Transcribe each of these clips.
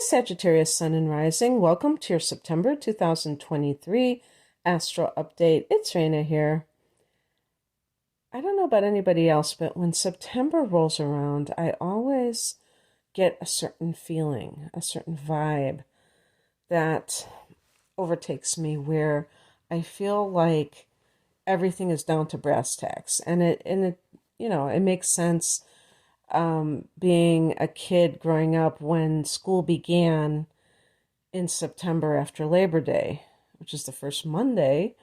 Sagittarius Sun and Rising. Welcome to your September 2023 Astro Update. It's Raina here. I don't know about anybody else, but when September rolls around, I always get a certain feeling, a certain vibe that overtakes me where I feel like everything is down to brass tacks. It makes sense being a kid growing up when school began in September after Labor Day, which is the first Monday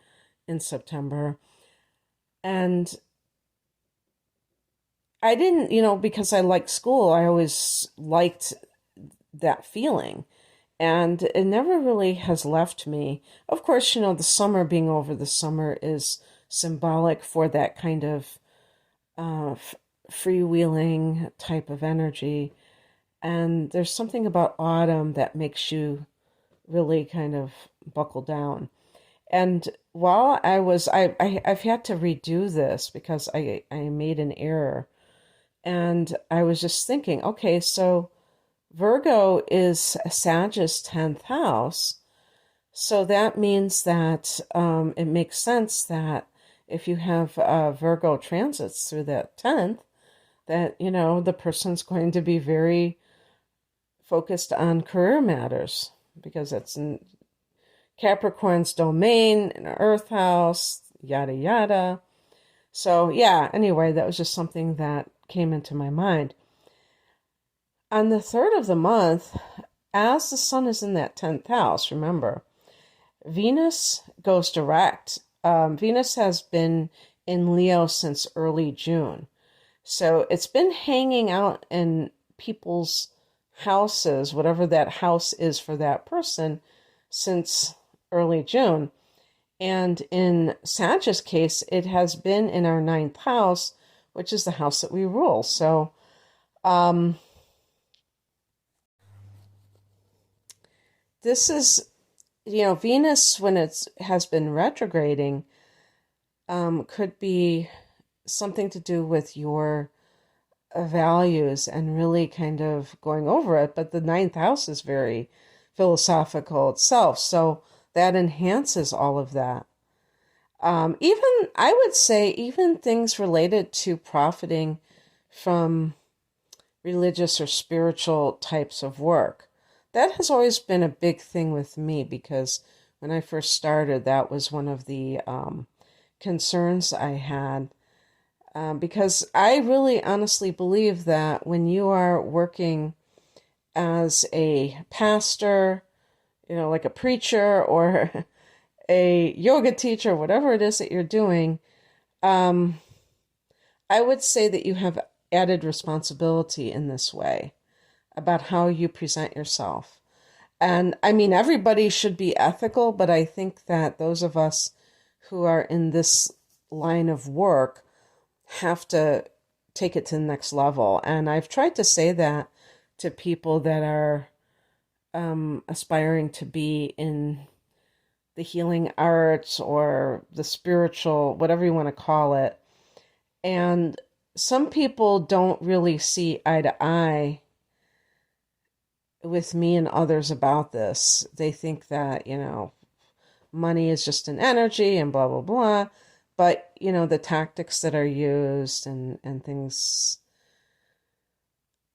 in September. And I didn't, because I liked school, I always liked that feeling. And it never really has left me. Of course, the summer being over, the summer is symbolic for that kind of freewheeling type of energy. And there's something about autumn that makes you really kind of buckle down. And while I've had to redo this because I made an error. And I was just thinking, okay, so Virgo is Sagittarius' 10th house. So that means that it makes sense that if you have Virgo transits through that 10th, that, the person's going to be very focused on career matters because it's in Capricorn's domain, in Earth house, yada, yada. So, yeah, anyway, that was just something that came into my mind. On the 3rd of the month, as the sun is in that 10th house, remember, Venus goes direct. Venus has been in Leo since early June. So it's been hanging out in people's houses, whatever that house is for that person, since early June. And in Sagittarius' case, it has been in our 9th house, which is the house that we rule. So, this is, Venus, when it has been retrograding, could be something to do with your values and really kind of going over it. But the 9th house is very philosophical itself. So that enhances all of that. I would say, even things related to profiting from religious or spiritual types of work. That has always been a big thing with me because when I first started, that was one of the concerns I had. Because I really honestly believe that when you are working as a pastor, like a preacher or a yoga teacher, whatever it is that you're doing, I would say that you have added responsibility in this way about how you present yourself. And I mean, everybody should be ethical, but I think that those of us who are in this line of work have to take it to the next level. And I've tried to say that to people that are aspiring to be in the healing arts or the spiritual, whatever you want to call it. And some people don't really see eye to eye with me and others about this. They think that, money is just an energy and blah, blah, blah. But, the tactics that are used and things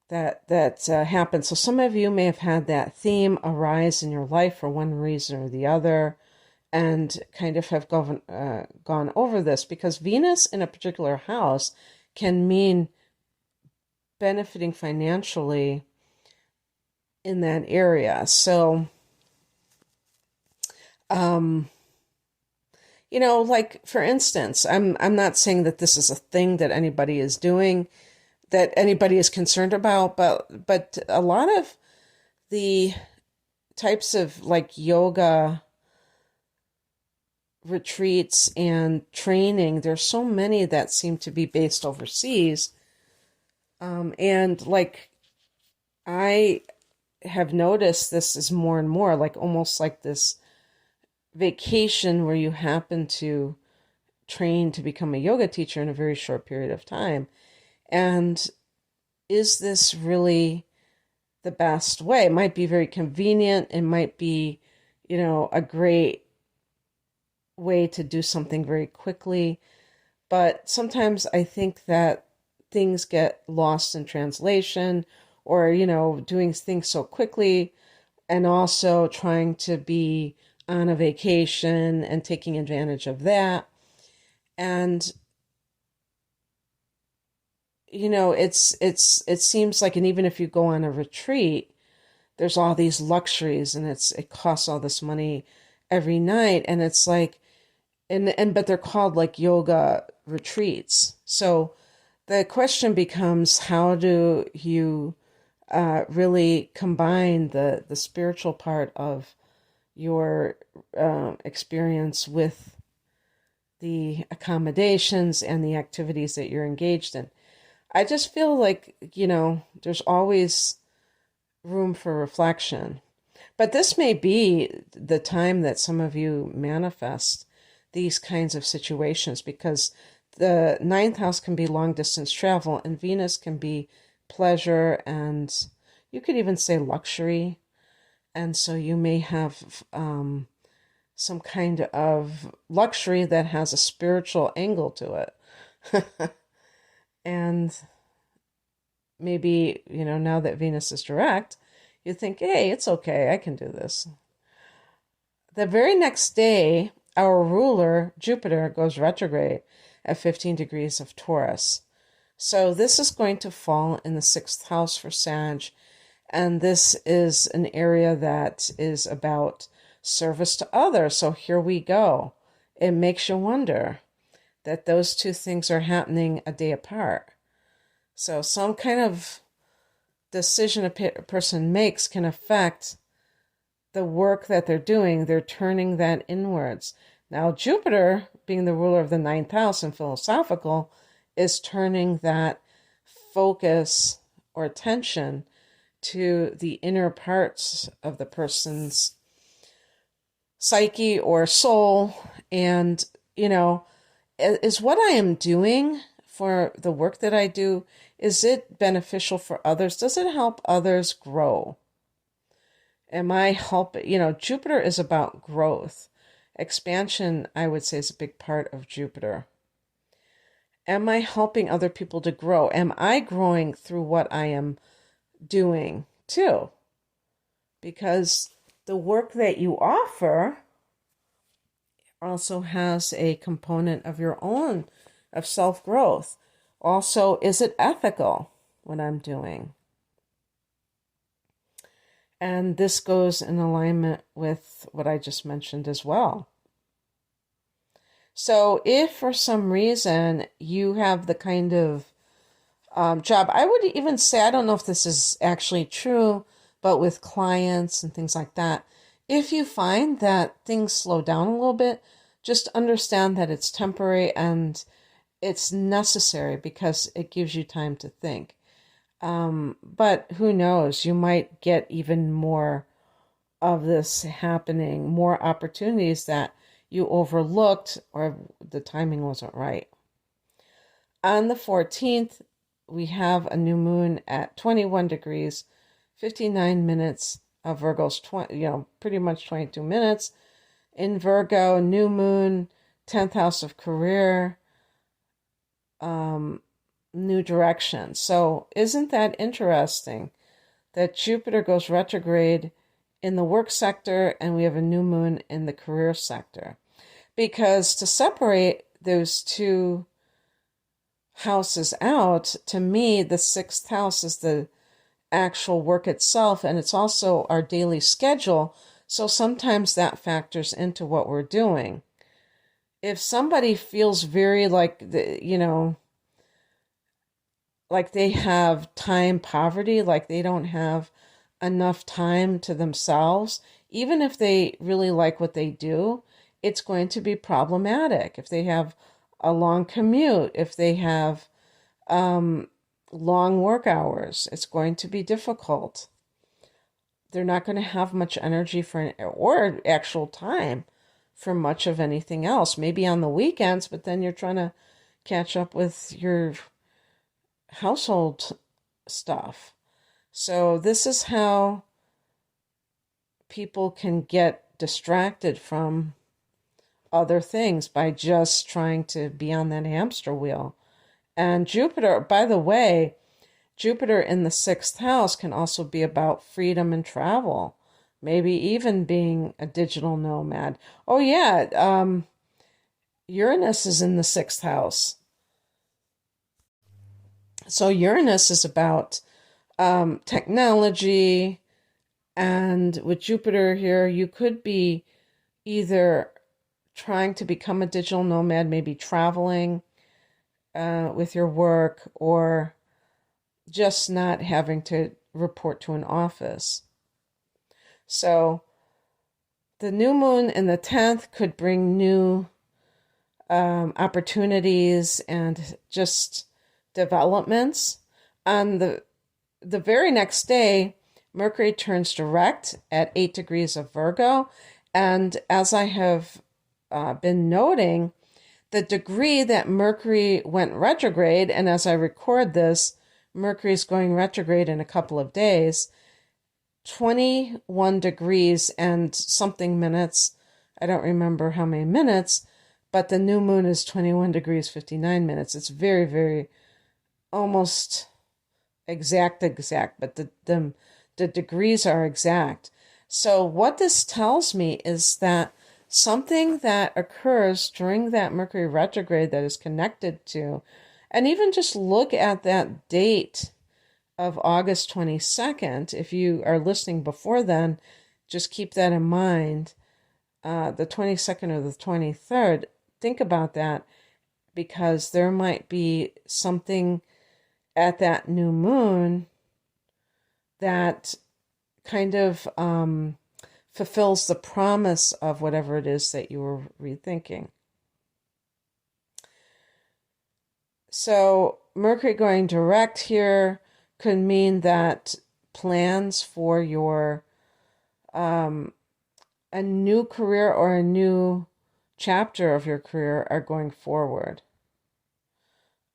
that happen. So some of you may have had that theme arise in your life for one reason or the other and kind of have gone over this, because Venus in a particular house can mean benefiting financially in that area. So, like for instance, I'm not saying that this is a thing that anybody is doing, that anybody is concerned about, but a lot of the types of like yoga retreats and training, there's so many that seem to be based overseas. And like I have noticed this is more and more like almost like this vacation where you happen to train to become a yoga teacher in a very short period of time. And is this really the best way. It might be very convenient. It might be, a great way to do something very quickly. But sometimes I think that things get lost in translation or, doing things so quickly and also trying to be on a vacation and taking advantage of that. And, it seems like, and even if you go on a retreat, there's all these luxuries and it costs all this money every night. And it's like, but they're called like yoga retreats. So the question becomes, how do you really combine the spiritual part of your experience with the accommodations and the activities that you're engaged in? I just feel like, there's always room for reflection. But this may be the time that some of you manifest these kinds of situations, because the ninth house can be long distance travel and Venus can be pleasure, and you could even say luxury. And so you may have some kind of luxury that has a spiritual angle to it. And maybe, now that Venus is direct, you think, hey, it's okay, I can do this. The very next day, our ruler, Jupiter, goes retrograde at 15 degrees of Taurus. So this is going to fall in the sixth house for Sag. And this is an area that is about service to others. So here we go. It makes you wonder that those two things are happening a day apart. So some kind of decision a person makes can affect the work that they're doing. They're turning that inwards. Now, Jupiter, being the ruler of the ninth house and philosophical, is turning that focus or attention to the inner parts of the person's psyche or soul. And, is what I am doing for the work that I do, is it beneficial for others? Does it help others grow? Am I helping? Jupiter is about growth. Expansion, I would say, is a big part of Jupiter. Am I helping other people to grow? Am I growing through what I am doing too? Because the work that you offer also has a component of your own, of self-growth. Also, is it ethical, what I'm doing? And this goes in alignment with what I just mentioned as well. So if for some reason you have the kind of job, I would even say, I don't know if this is actually true, but with clients and things like that, if you find that things slow down a little bit, just understand that it's temporary and it's necessary because it gives you time to think. But who knows, you might get even more of this happening, more opportunities that you overlooked or the timing wasn't right. On the 14th, we have a new moon at 21 degrees, 59 minutes of Virgo's, pretty much 22 minutes. In Virgo, new moon, 10th house of career, new direction. So isn't that interesting that Jupiter goes retrograde in the work sector and we have a new moon in the career sector? Because to separate those two houses out, to me, the sixth house is the actual work itself, and it's also our daily schedule. So sometimes that factors into what we're doing. If somebody feels very like like they have time poverty, like they don't have enough time to themselves, even if they really like what they do, it's going to be problematic. If they have a long commute, if they have long work hours, it's going to be difficult. They're not going to have much energy or actual time for much of anything else. Maybe on the weekends, but then you're trying to catch up with your household stuff. So this is how people can get distracted from other things by just trying to be on that hamster wheel. And Jupiter, by the way, Jupiter in the sixth house can also be about freedom and travel, maybe even being a digital nomad. Oh, yeah, Uranus is in the sixth house. So Uranus is about technology, and with Jupiter here, you could be either trying to become a digital nomad, maybe traveling with your work, or just not having to report to an office. So the new moon in the 10th could bring new opportunities and just developments. On the very next day, Mercury turns direct at 8 degrees of Virgo. And as I have been noting, the degree that Mercury went retrograde, and as I record this, Mercury is going retrograde in a couple of days, 21 degrees and something minutes. I don't remember how many minutes, but the new moon is 21 degrees 59 minutes. It's very, very almost exact, but the degrees are exact. So what this tells me is that something that occurs during that Mercury retrograde that is connected to, and even just look at that date of August 22nd. If you are listening before then, just keep that in mind. The 22nd or the 23rd, think about that, because there might be something at that new moon that kind of fulfills the promise of whatever it is that you were rethinking. So Mercury going direct here could mean that plans for your a new career or a new chapter of your career are going forward.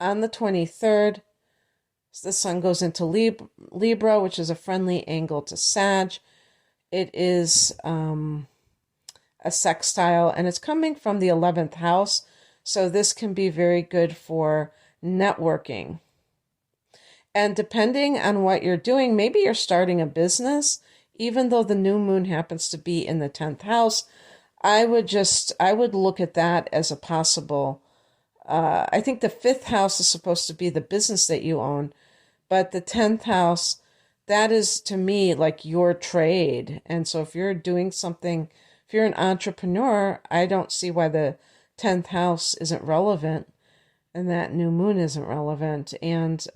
On the 23rd, the sun goes into Libra, which is a friendly angle to Sag. It is a sextile, and it's coming from the 11th house. So this can be very good for networking. And depending on what you're doing, maybe you're starting a business, even though the new moon happens to be in the 10th house. I would look at that as a possible. I think the 5th house is supposed to be the business that you own, but the 10th house, that is to me like your trade. And so if you're doing something, if you're an entrepreneur, I don't see why the 10th house isn't relevant and that new moon isn't relevant. And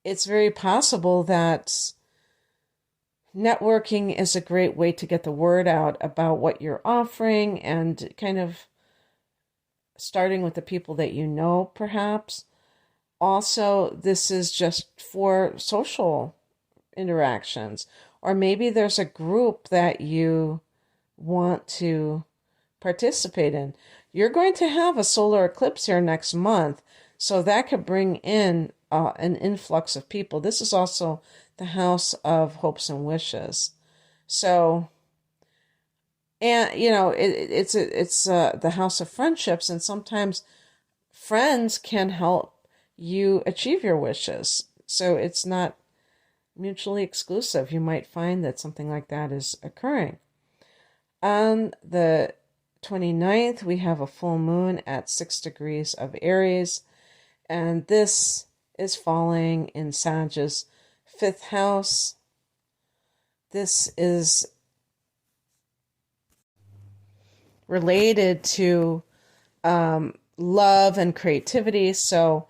it's very possible that networking is a great way to get the word out about what you're offering, and kind of starting with the people that you know, perhaps. Also, this is just for social interactions, or maybe there's a group that you want to participate in. You're going to have a solar eclipse here next month, so that could bring in an influx of people. This is also the house of hopes and wishes. So, and you know, it's the house of friendships, and sometimes friends can help you achieve your wishes. So it's not mutually exclusive. You might find that something like that is occurring. On the 29th, we have a full moon at 6 degrees of Aries, and this is falling in Sag's 5th house. This is related to love and creativity. So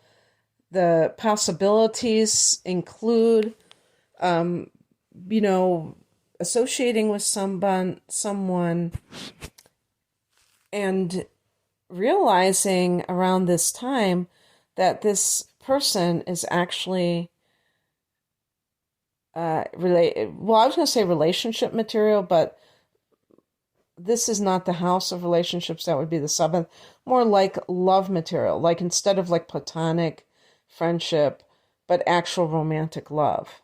the possibilities include, associating with someone, and realizing around this time that this person is actually I was going to say relationship material, but this is not the house of relationships. That would be the 7th. More like love material. Like instead of like platonic friendship, but actual romantic love.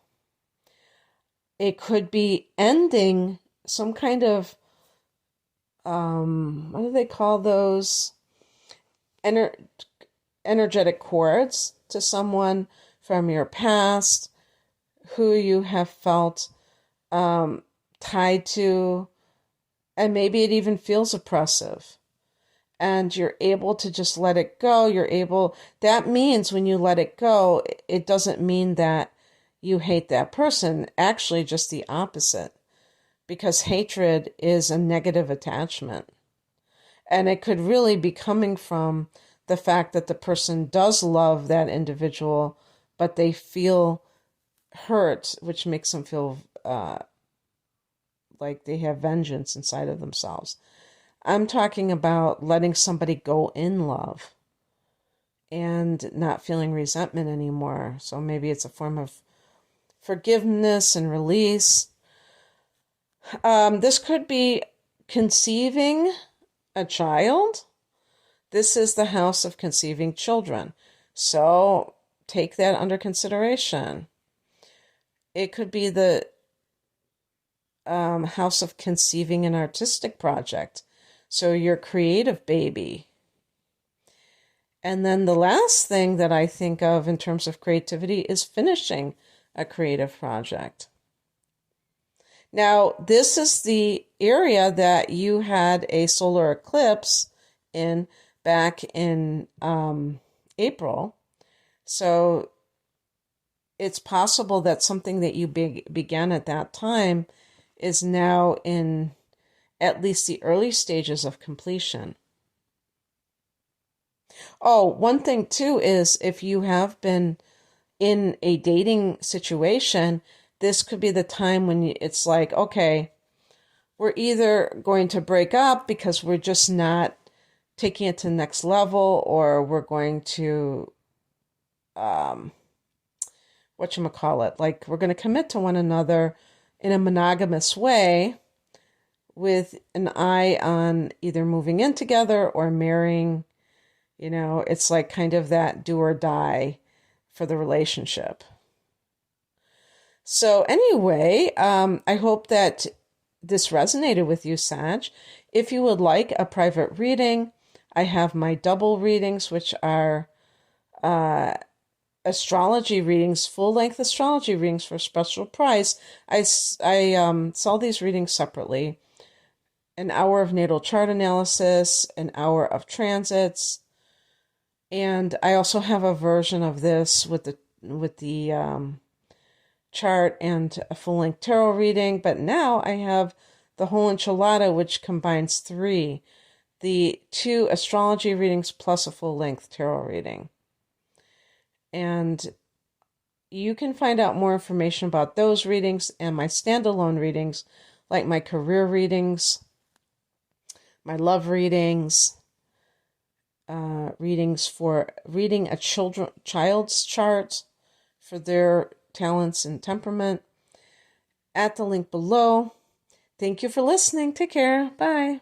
It could be ending some kind of, what do they call those? Ener- Energetic cords to someone from your past who you have felt tied to, and maybe it even feels oppressive. And you're able to just let it go. That means when you let it go, it doesn't mean that you hate that person. Actually, just the opposite. Because hatred is a negative attachment. And it could really be coming from the fact that the person does love that individual, but they feel hurt, which makes them feel like they have vengeance inside of themselves. I'm talking about letting somebody go in love and not feeling resentment anymore. So maybe it's a form of forgiveness and release. This could be conceiving a child. This is the house of conceiving children. So take that under consideration. It could be the house of conceiving an artistic project. So your creative baby. And then the last thing that I think of in terms of creativity is finishing a creative project. Now, this is the area that you had a solar eclipse in back in April. So it's possible that something that you began at that time is now in at least the early stages of completion. Oh, one thing too is if you have been in a dating situation, this could be the time when it's like, okay, we're either going to break up because we're just not taking it to the next level, or we're going to, whatchamacallit, like we're going to commit to one another in a monogamous way with an eye on either moving in together or marrying. It's like kind of that do or die for the relationship. So anyway, I hope that this resonated with you, Sag. If you would like a private reading, I have my double readings, which are astrology readings, full-length astrology readings for a special price. I sell these readings separately. An hour of natal chart analysis, an hour of transits, and I also have a version of this with the chart and a full-length tarot reading. But now I have the whole enchilada, which combines three: the 2 astrology readings plus a full-length tarot reading. And you can find out more information about those readings and my standalone readings, like my career readings, my love readings, readings for reading a child's chart for their talents and temperament, at the link below. Thank you for listening. Take care. Bye.